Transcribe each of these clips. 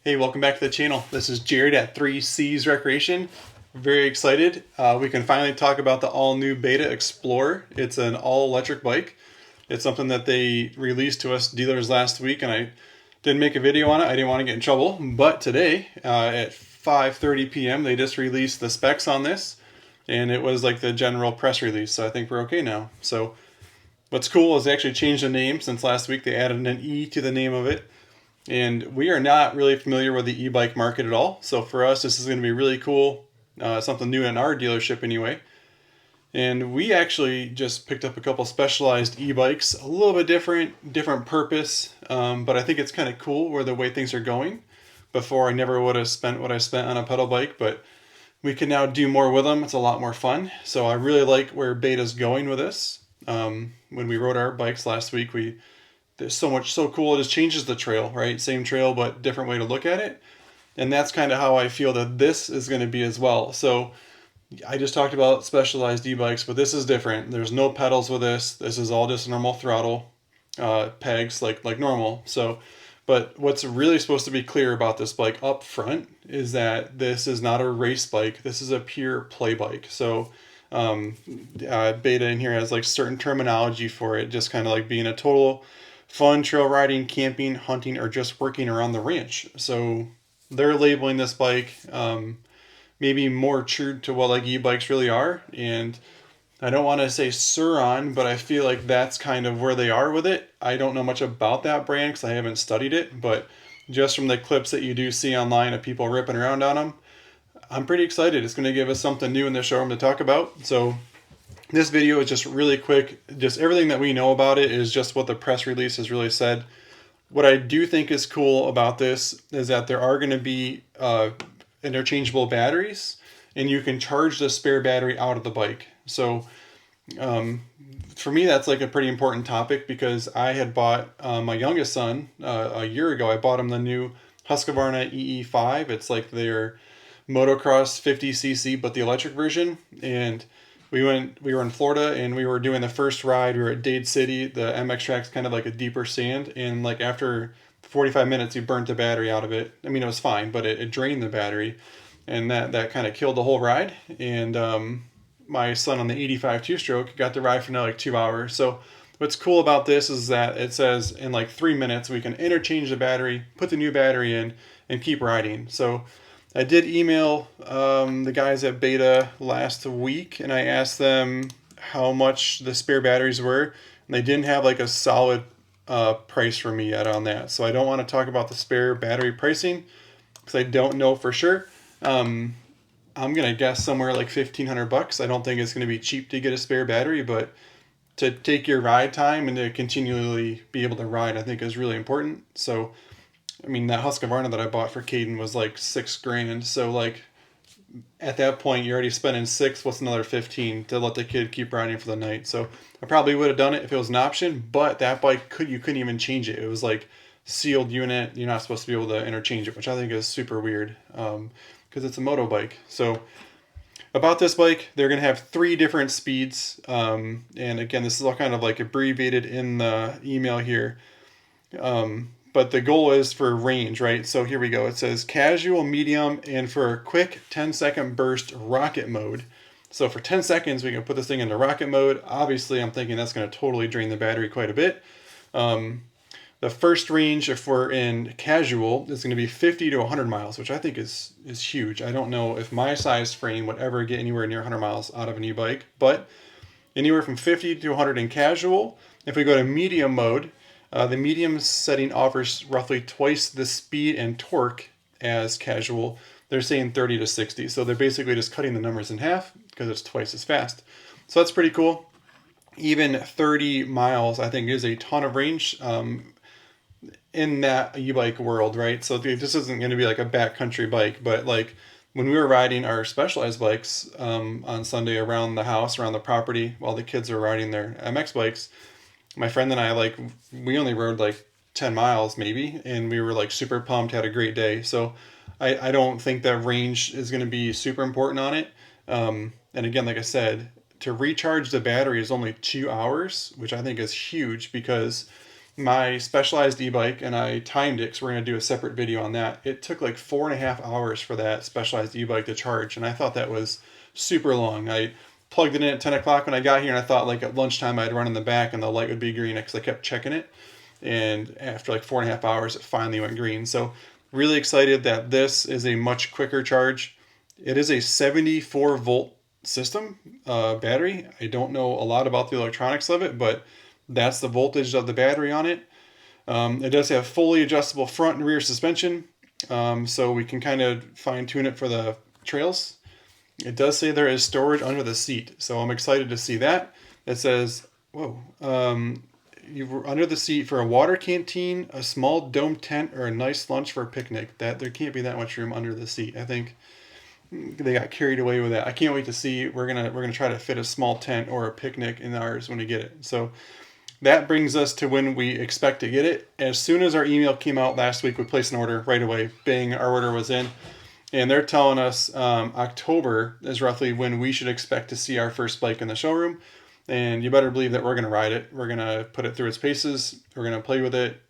Hey, welcome back to the channel. This is Jared at 3C's Recreation. Very excited. We can finally talk about the all-new Beta Explorer. It's an all-electric bike. It's something that they released to us dealers last week, and I didn't make a video on it. I didn't want to get in trouble. But today, at 5:30 p.m., they just released the specs on this, and it was like the general press release, so I think we're okay now. So what's cool is they actually changed the name since last week. They added an E to the name of it. And we are not really familiar with the e-bike market at all. So for us, this is going to be really cool, something new in our dealership anyway. And we actually just picked up a couple specialized e-bikes, a little bit different purpose, but I think it's kind of cool where the way things are going. Before, I never would have spent what I spent on a pedal bike, but we can now do more with them. It's a lot more fun. So I really like where Beta's going with this. When we rode our bikes last week, there's so cool. It just changes the trail, right? Same trail, but different way to look at it. And that's kind of how I feel that this is going to be as well. So I just talked about specialized e-bikes, but this is different. There's no pedals with this. This is all just normal throttle pegs like normal. So, but what's really supposed to be clear about this bike up front is that this is not a race bike. This is a pure play bike. So Beta in here has like certain terminology for it, just kind of like being a total fun trail riding, camping, hunting, or just working around the ranch. So they're labeling this bike maybe more true to what like e-bikes really are. And I don't want to say Suron, but I feel like that's kind of where they are with it. I don't know much about that brand because I haven't studied it, but just from the clips that you do see online of people ripping around on them, I'm pretty excited. It's going to give us something new in the showroom to talk about. So this video is just really quick. Just everything that we know about it is just what the press release has really said. What I do think is cool about this is that there are going to be interchangeable batteries, and you can charge the spare battery out of the bike. So for me, that's like a pretty important topic because I had bought my youngest son a year ago. I bought him the new Husqvarna EE5. It's like their motocross 50cc, but the electric version. And we were in Florida and we were doing the first ride. We were at Dade City. The MX track's kind of like a deeper sand. And like after 45 minutes, he burnt the battery out of it. I mean, it was fine, but it drained the battery. And that kind of killed the whole ride. And my son on the 85 two-stroke got to ride for another like 2 hours. So what's cool about this is that it says in like 3 minutes, we can interchange the battery, put the new battery in, and keep riding. So I did email the guys at Beta last week, and I asked them how much the spare batteries were, and they didn't have like a solid price for me yet on that. So I don't want to talk about the spare battery pricing because I don't know for sure. I'm gonna guess somewhere like $1,500. I don't think it's gonna be cheap to get a spare battery, but to take your ride time and to continually be able to ride, I think is really important. So I mean, that Husqvarna that I bought for Caden was like $6,000. So like at that point, you're already spending six. What's another 15 to let the kid keep riding for the night? So I probably would have done it if it was an option. But that bike you couldn't even change it. It was like sealed unit. You're not supposed to be able to interchange it, which I think is super weird because it's a moto bike. So about this bike, they're going to have 3 different speeds. And again, this is all kind of like abbreviated in the email here. But the goal is for range, right? So here we go. It says casual, medium, and for a quick 10-second burst rocket mode. So for 10 seconds, we can put this thing into rocket mode. Obviously, I'm thinking that's going to totally drain the battery quite a bit. The first range, if we're in casual, is going to be 50 to 100 miles, which I think is huge. I don't know if my size frame would ever get anywhere near 100 miles out of an e-bike, but anywhere from 50 to 100 in casual. If we go to medium mode, the medium setting offers roughly twice the speed and torque as casual. They're saying 30 to 60. So they're basically just cutting the numbers in half because it's twice as fast. So that's pretty cool. Even 30 miles, I think, is a ton of range in that e-bike world, right? So this isn't going to be like a backcountry bike, but like when we were riding our specialized bikes on Sunday around the house, around the property, while the kids are riding their MX bikes, my friend and I, like, we only rode like 10 miles maybe, and we were like super pumped, had a great day. So I don't think that range is going to be super important on it. And again, like I said, to recharge the battery is only 2 hours, which I think is huge because my Specialized e-bike, and I timed it because we're going to do a separate video on that. It took like 4.5 hours for that Specialized e-bike to charge, and I thought that was super long. I plugged it in at 10 o'clock when I got here, and I thought like at lunchtime I'd run in the back and the light would be green because I kept checking it. And after like 4.5 hours, it finally went green. So really excited that this is a much quicker charge. It is a 74 volt system battery. I don't know a lot about the electronics of it, but that's the voltage of the battery on it. It does have fully adjustable front and rear suspension, so we can kind of fine tune it for the trails. It does say there is storage under the seat, so I'm excited to see that. It says, whoa, you were under the seat for a water canteen, a small dome tent, or a nice lunch for a picnic. That there can't be that much room under the seat. I think they got carried away with that. I can't wait to see. We're gonna try to fit a small tent or a picnic in ours when we get it. So that brings us to when we expect to get it. As soon as our email came out last week, we placed an order right away. Bang, our order was in. And they're telling us October is roughly when we should expect to see our first bike in the showroom. And you better believe that we're going to ride it. We're going to put it through its paces. We're going to play with it,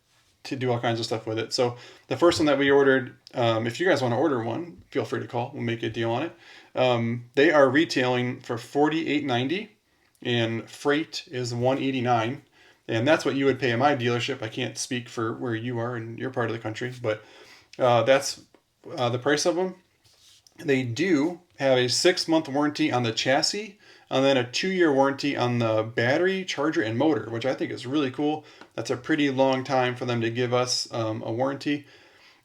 to do all kinds of stuff with it. So the first one that we ordered, if you guys want to order one, feel free to call. We'll make a deal on it. They are retailing for $48.90, and freight is $189. And that's what you would pay in my dealership. I can't speak for where you are in your part of the country, but that's the price of them. They do have a 6-month warranty on the chassis, and then a 2-year warranty on the battery, charger, and motor, which I think is really cool. That's a pretty long time for them to give us a warranty.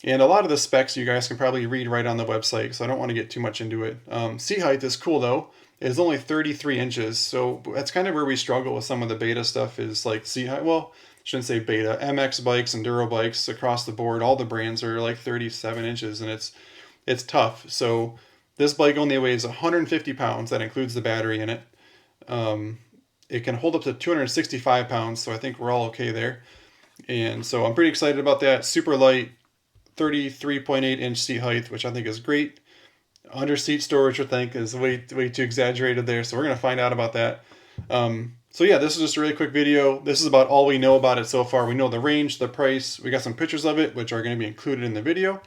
And a lot of the specs you guys can probably read right on the website, so I don't want to get too much into it. Seat height is cool though. It is only 33 inches, so that's kind of where we struggle with some of the beta stuff, is like seat height. Well, I shouldn't say beta. MX bikes, enduro bikes across the board, all the brands are like 37 inches, and it's tough. So this bike only weighs 150 pounds. That includes the battery in it. It can hold up to 265 pounds, so I think we're all okay there. And so I'm pretty excited about that. Super light, 33.8 inch seat height, which I think is great. Under seat storage, I think, is way too exaggerated there, so we're going to find out about that. So yeah, this is just a really quick video. This is about all we know about it so far. We know the range, the price. We got some pictures of it, which are going to be included in the video.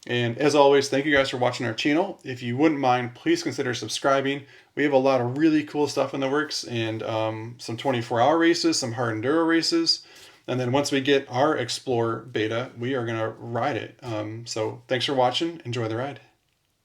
And as always, thank you guys for watching our channel. If you wouldn't mind, please consider subscribing. We have a lot of really cool stuff in the works, and some 24-hour races, some hard enduro races. And then once we get our Explorer beta, we are going to ride it. So thanks for watching. Enjoy the ride.